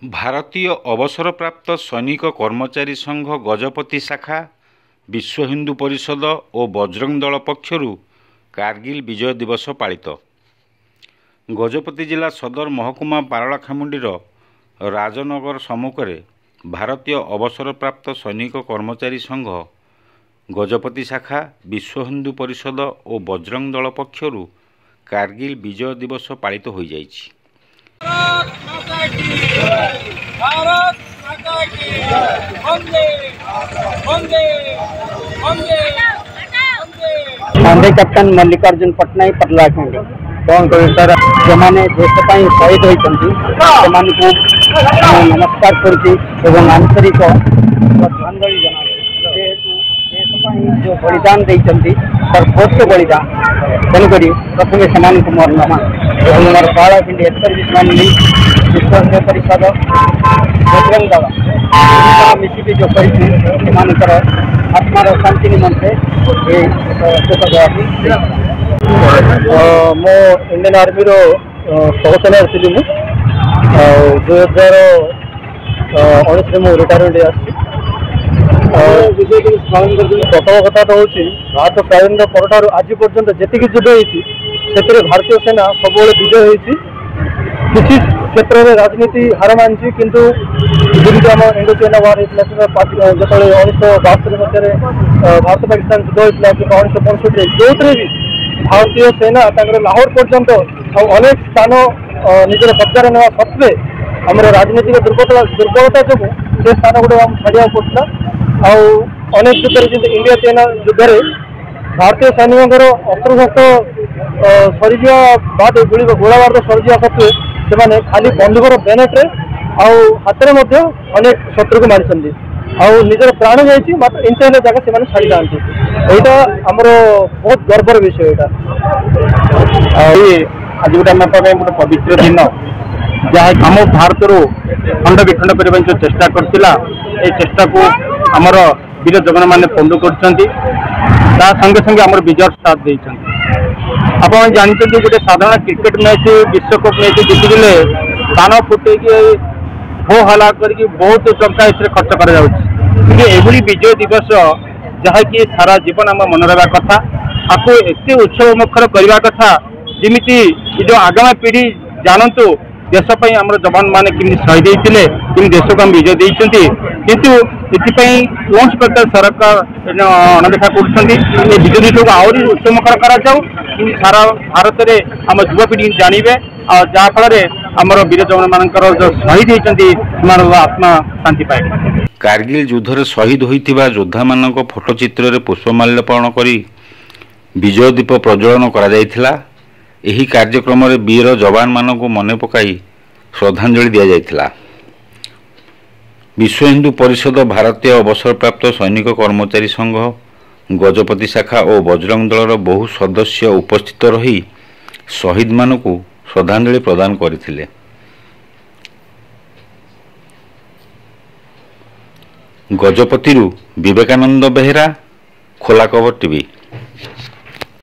भारतीय अवसरप्राप्त सैनिक कर्मचारी संघ गजपति शाखा विश्व हिंदू परिषद और बजरंग दल पक्षरु कारगिल विजय दिवस पालित। गजपति जिला सदर महकुमा पारलाखेमुंडीर राजनगर सम्मुखें भारतीय अवसरप्राप्त सैनिक कर्मचारी संघ गजपति शाखा विश्व हिंदू परिषद और बजरंग दल पक्षरु कारगिल विजय दिवस पालित हो जाइछि। भारत माता की वंदे वंदे वंदे वंदे कैप्टन मल्लिकार्जुन पट्टनायक पटलाखेंडी कौन कह सर जो मैंने देश शहीद होती नमस्कार कर आंतरिक श्रद्धांजलि जना जो बलिदान देती सर्वोच्च बलिदान तेणुक प्रथम से मोर नमा मोर पालाखिंडी एक्सर्विस मैन विश्व हिंदू परिषद बजरंग दल मिसिकी जो कर आत्मार शांति निमंते मो इंडियन आर्मी रो सहसेनार थी मुझे 2019 में रिटायरमेंट प्रथम कथा तो हूँ भारत स्वाधीनता पर आज पर्यंत जी युद्ध होती भारतीय सेना सब विजय होती किसी क्षेत्र में राजनीति हार मानी किंतु जमी आम इंडो चाइना वार होता जो 1972 मध्य भारत पाकिस्तान युद्ध होता कि 1965 जो भी भारतीय सेना लाहौर पर्यंत अनेक स्थान निजर कब्जा ना सत्वे आम राजनीतिक दुर्बलता जो से स्थान गुड़ा छाड़ा पड़ा अनेक युद्ध इंडिया चाइना युद्ध भारतीय सैनिकों अस्त्र शस्त्र सरी बाद गोलाबार सरी सत्वे से खाली बंदूकर बेनेट्रे हाथ में अनेक शत्रु को मारी निजर प्राण जाइए मात्र इंच जगह से छाड़ी था यहाँ आमर बहुत गर्वर विषय आज गोटे गोटे पवित्र दिन जहाँ आम भारत खंड विखंड करने जो चेष्टा करता चेष्टा को आमर वीर जवान मैंने पंडु कर संगे संगे आम विजय साथ देते आप जानते गोटे साधारण क्रिकेट मैच विश्वकप मैच जीतिले कान फुटे हो हला करके बहुत टंका इसमें खर्च कर विजय दिवस जहाँकि सारा जीवन आम मन रहा कथा आपको एत उत्सव मुखर करने कथा जमी जो आगामी पीढ़ी जानतु देशपाई आम जवान मैंने कमी शहीद होते कि देश को आम विजय देते किंतु ये कौन प्रकार सरकार अणदेखा कर विजय दिवस को आहरी उत्सवमुखर कराऊ सारा भारत में आम युवापीढ़ी जानवे जहाँफल आमर वीर जवान मान जो शहीद होती आत्मा शांति पाए। कारगिल युद्ध शहीद होता योद्धा मान फोटोचित्र में पुष्पमाल्यार्पण कर विजय दीप प्रज्वलन कर कार्यक्रम में वीर जवान मान मन पकाई श्रद्धांजलि दि जाइथिला। विश्व हिंदू परिषद भारतीय अवसरप्राप्त सैनिक कर्मचारी संघ गजपति शाखा और बजरंग दलर बहु सदस्य उपस्थित रही शहीद मान को श्रद्धांजलि प्रदान करथिले। गजपति विवेकानंद बेहेरा, खोला खबर टीवी।